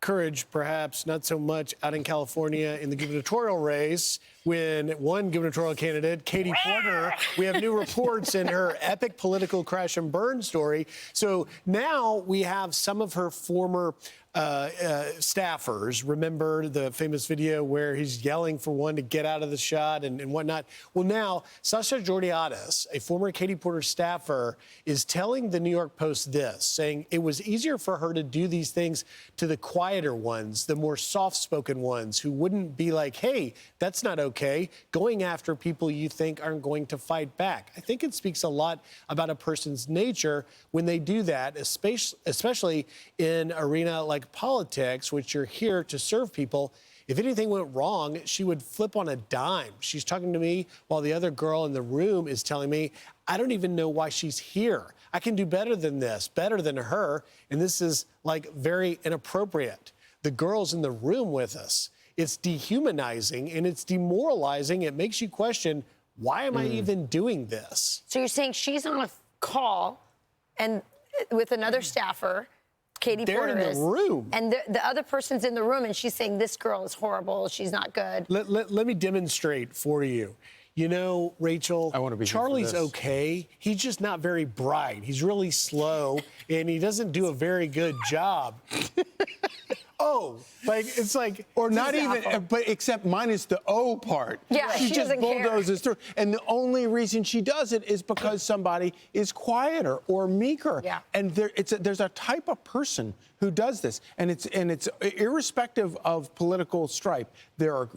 courage, perhaps not so much out in California in the gubernatorial race when one gubernatorial candidate, Katie Porter, we have new reports in her epic political crash and burn story. So now we have some of her former staffers. Remember the famous video where he's yelling for one to get out of the shot and whatnot? Well, now Sasha Georgiadis, a former Katie Porter staffer, is telling the New York Post this, saying it was easier for her to do these things to the quieter ones, the more soft-spoken ones who wouldn't be like, hey, that's not okay, going after people you think aren't going to fight back. I think it speaks a lot about a person's nature when they do that, especially in an arena like politics, which you're here to serve people. If anything went wrong, she would flip on a dime. She's talking to me while the other girl in the room is telling me, I don't even know why she's here. I can do better than this, better than her. And this is like very inappropriate. The girl's in the room with us. It's dehumanizing and it's demoralizing. It makes you question, why am I even doing this? So you're saying she's on a call and with another staffer, Katie Porter in the room. And the other person's in the room, and she's saying, this girl is horrible. She's not good. Let me demonstrate for you. You know, Rachel, I want to be Charlie's okay. He's just not very bright. He's really slow, and he doesn't do a very good job. Oh, like it's like, or not even, but except minus the O part. Yeah, she just bulldozes through, and the only reason she does it is because somebody is quieter or meeker. Yeah. And there's a type of person who does this, and it's irrespective of political stripe. There are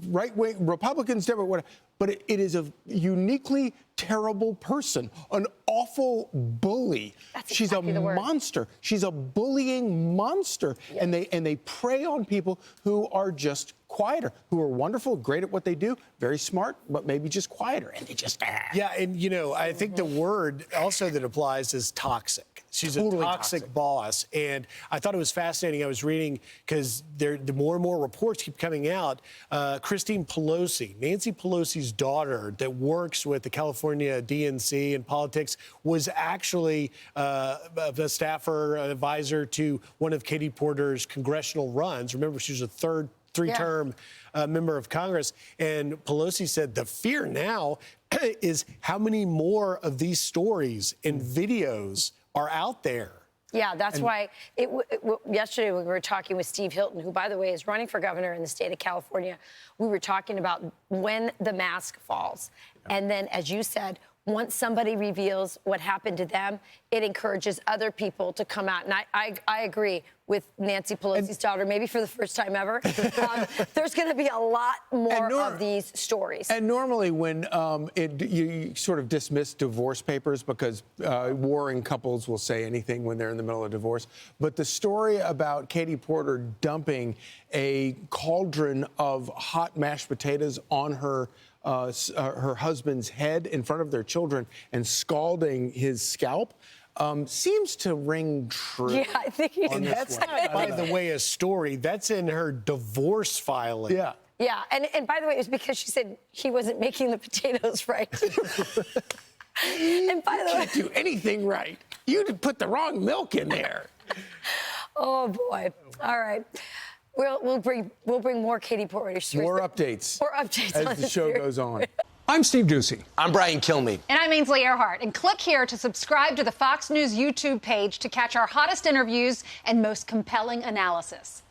right-wing Republicans, Democrats, whatever. But it is a uniquely terrible person, an awful bully. She's a monster. She's a bullying monster. Yep. And they prey on people who are just quieter, who are wonderful, great at what they do, very smart, but maybe just quieter. And they just Yeah, and you know, I think the word also that applies is toxic. She's totally a toxic boss. And I thought it was fascinating. I was reading, because the more and more reports keep coming out, Christine Pelosi, Nancy Pelosi's daughter that works with the California DNC in politics, was actually a staffer, an advisor to one of Katie Porter's congressional runs. Remember, she was a three-term member of Congress. And Pelosi said the fear now is how many more of these stories and videos are out there. Yeah, that's why yesterday when we were talking with Steve Hilton, who, by the way, is running for governor in the state of California, we were talking about when the mask falls. Yeah. And then, as you said, once somebody reveals what happened to them, it encourages other people to come out. And I agree with Nancy Pelosi's daughter, maybe for the first time ever. There's going to be a lot more of these stories. And normally when you sort of dismiss divorce papers because warring couples will say anything when they're in the middle of divorce. But the story about Katie Porter dumping a cauldron of hot mashed potatoes on her husband's head in front of their children and scalding his scalp seems to ring true. Yeah, I think and that's not, by the way, a story. That's in her divorce filing. Yeah. Yeah, and by the way, it was because she said he wasn't making the potatoes right. And by the way, can't do anything right. You put the wrong milk in there. Oh boy! All right. We'll bring more Katie Porter stories. More updates. More updates as the show goes on. I'm Steve Ducey. I'm Brian Kilmeade. And I'm Ainsley Earhart. And click here to subscribe to the Fox News YouTube page to catch our hottest interviews and most compelling analysis.